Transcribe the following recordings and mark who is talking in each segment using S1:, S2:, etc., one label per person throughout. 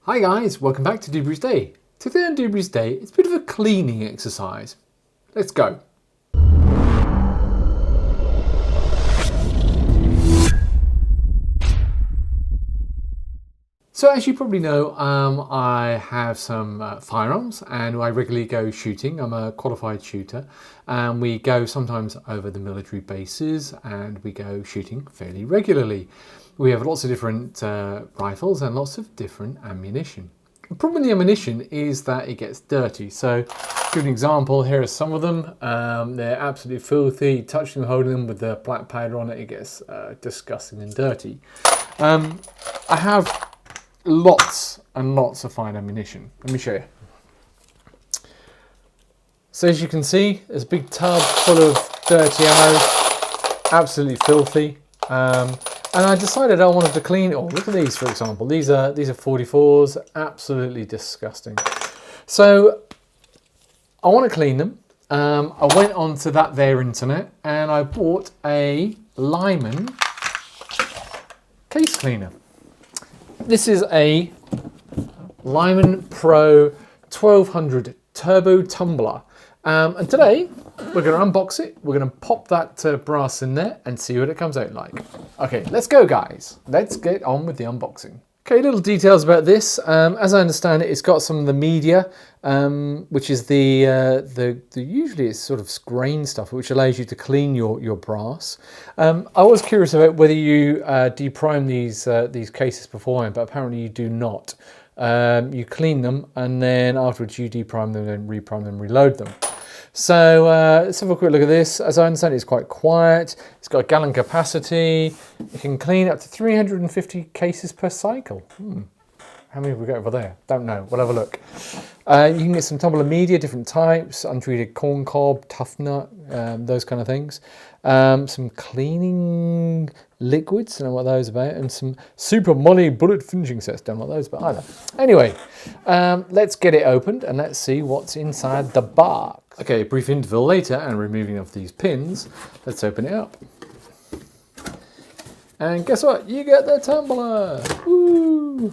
S1: Hi guys, welcome back to Doobrey's Day. Today on Doobrey's Day, it's a bit of a cleaning exercise. Let's go. So as you probably know, I have some firearms and I regularly go shooting. I'm a qualified shooter and we go sometimes over the military bases and we go shooting fairly regularly. We have lots of different rifles and lots of different ammunition. The problem with the ammunition is that it gets dirty. So to give an example, here are some of them. They're absolutely filthy. You touch them, holding them with the black powder on it, it gets disgusting and dirty. I have lots and lots of fine ammunition. Let me show you. So as you can see, there's a big tub full of dirty ammo, absolutely filthy. And I decided I wanted to clean it all. Look at these, for example. These are 44s, absolutely disgusting. So I want to clean them. I went onto their internet and I bought a Lyman case cleaner. This is a Lyman Pro 1200 Turbo Tumbler. And today we're going to unbox it. We're going to pop that brass in there and see what it comes out like. Okay, let's go guys. Let's get on with the unboxing. Okay, little details about this. As I understand it, it's got some of the media, which is the usually it's sort of grain stuff, which allows you to clean your brass. I was curious about whether you deprime these cases beforehand, but apparently you do not. You clean them and then afterwards you deprime them and reprime them, reload them. So let's have a quick look at this. As I understand, it's quite quiet. It's got a gallon capacity. It can clean up to 350 cases per cycle. How many have we got over there? Don't know. We'll have a look. You can get some tumbler media, different types, untreated corn cob, tough nut, those kind of things. Some cleaning liquids, don't know what those are about, and some super molly bullet finishing sets, don't know what those are about either. Anyway, let's get it opened and let's see what's inside the box. Okay, a brief interval later and removing of these pins, let's open it up. And guess what? You get the tumbler! Woo!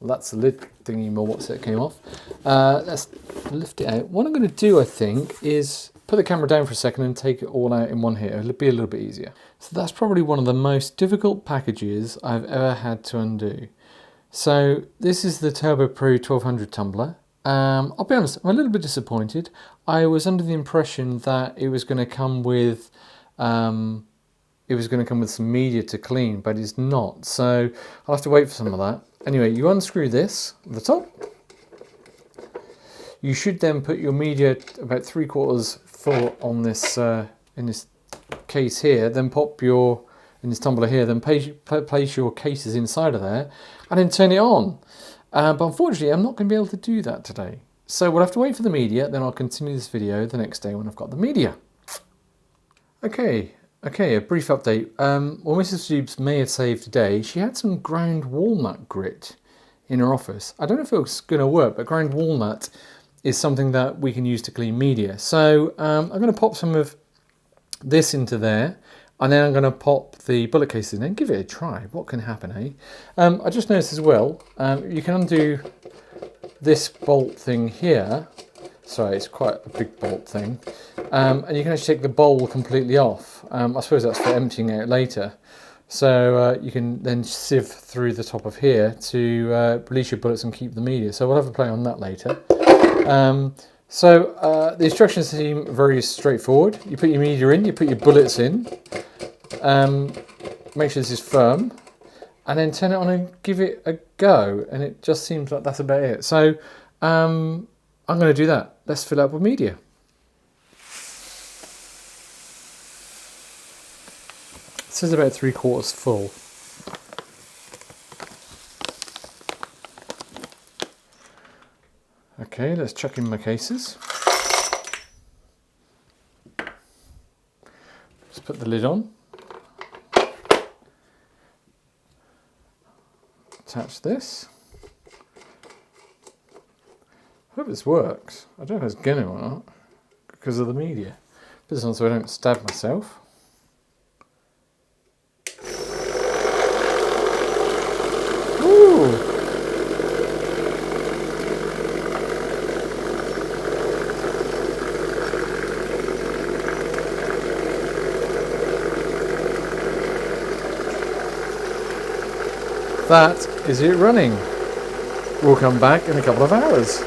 S1: That's the lid thingy more what's it came off. Let's lift it out. What I'm going to do, I think, is put the camera down for a second and take it all out in one hit. It'll be a little bit easier. So that's probably one of the most difficult packages I've ever had to undo. So this is the Turbo Pro 1200 tumbler. I'll be honest, I'm a little bit disappointed. I was under the impression that it was going to come with some media to clean, but it's not. So I'll have to wait for some of that. Anyway, you unscrew this at the top. You should then put your media about 3/4 full on this in this case here. Then pop in this tumbler here. Then place your cases inside of there, and then turn it on. But unfortunately, I'm not going to be able to do that today. So we'll have to wait for the media. Then I'll continue this video the next day when I've got the media. Okay, a brief update. Well, Mrs. Doobs may have saved today. She had some ground walnut grit in her office. I don't know if it was going to work, but ground walnut is something that we can use to clean media. So I'm going to pop some of this into there, and then I'm going to pop the bullet case in and give it a try. What can happen, eh? I just noticed as well, you can undo this bolt thing here. Sorry, it's quite a big bolt thing. And you can actually take the bowl completely off. I suppose that's for emptying out later. So you can then sieve through the top of here to release your bullets and keep the media. So we'll have a play on that later. The instructions seem very straightforward. You put your media in, you put your bullets in, make sure this is firm, and then turn it on and give it a go. And it just seems like that's about it. So I'm going to do that. Let's fill it up with media. This is about 3/4 full. Okay, let's chuck in my cases. Just put the lid on. Attach this. I hope this works. I don't know if it's going to or not because of the media. Put this on so I don't stab myself. that is it running. We'll come back in a couple of hours.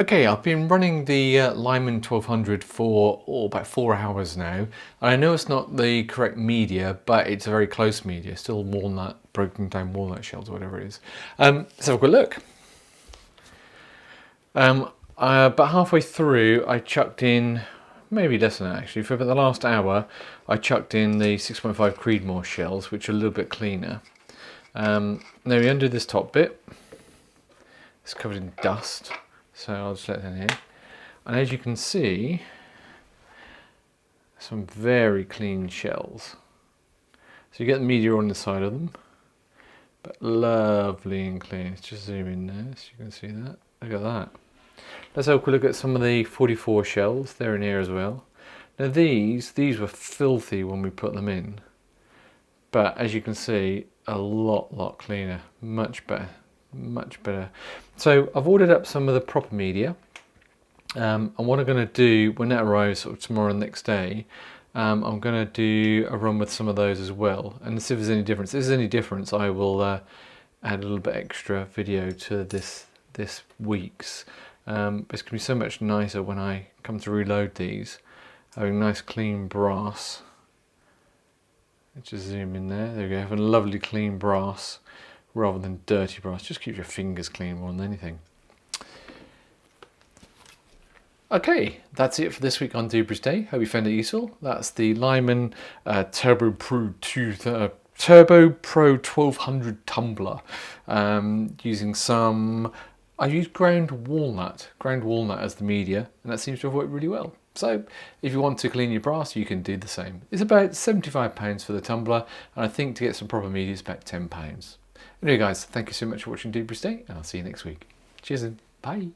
S1: Okay, I've been running the Lyman 1200 for about 4 hours now. And I know it's not the correct media, but it's a very close media, still walnut, broken down walnut shells or whatever it is. Let's have a quick look. About halfway through, I chucked in, maybe less than that actually, for about the last hour, I chucked in the 6.5 Creedmoor shells, which are a little bit cleaner. Now we undo this top bit. It's covered in dust. So I'll just let that in here. And as you can see, some very clean shells. So you get the media on the side of them, but lovely and clean. Let's just zoom in there so you can see that. Look at that. Let's have a quick look at some of the 44 shells. They're in here as well. Now these were filthy when we put them in. But as you can see, a lot cleaner, much better. Much better. So I've ordered up some of the proper media, and what I'm going to do when that arrives sort of tomorrow and next day, I'm going to do a run with some of those as well and see if there's any difference. If there's any difference, I will add a little bit extra video to this week's. It's going to be so much nicer when I come to reload these, having nice clean brass. Let's just zoom in there. There we go, having lovely clean brass rather than dirty brass. Just keep your fingers clean more than anything. Okay, that's it for this week on Doobrey's Day. Hope you found it useful. That's the Lyman Turbo Pro 1200 tumbler, using some, I used ground walnut as the media, and that seems to have worked really well. So if you want to clean your brass, you can do the same. It's about £75 for the tumbler, and I think to get some proper media, it's about £10. Anyway guys, thank you so much for watching Doobrey's Day, and I'll see you next week. Cheers and bye.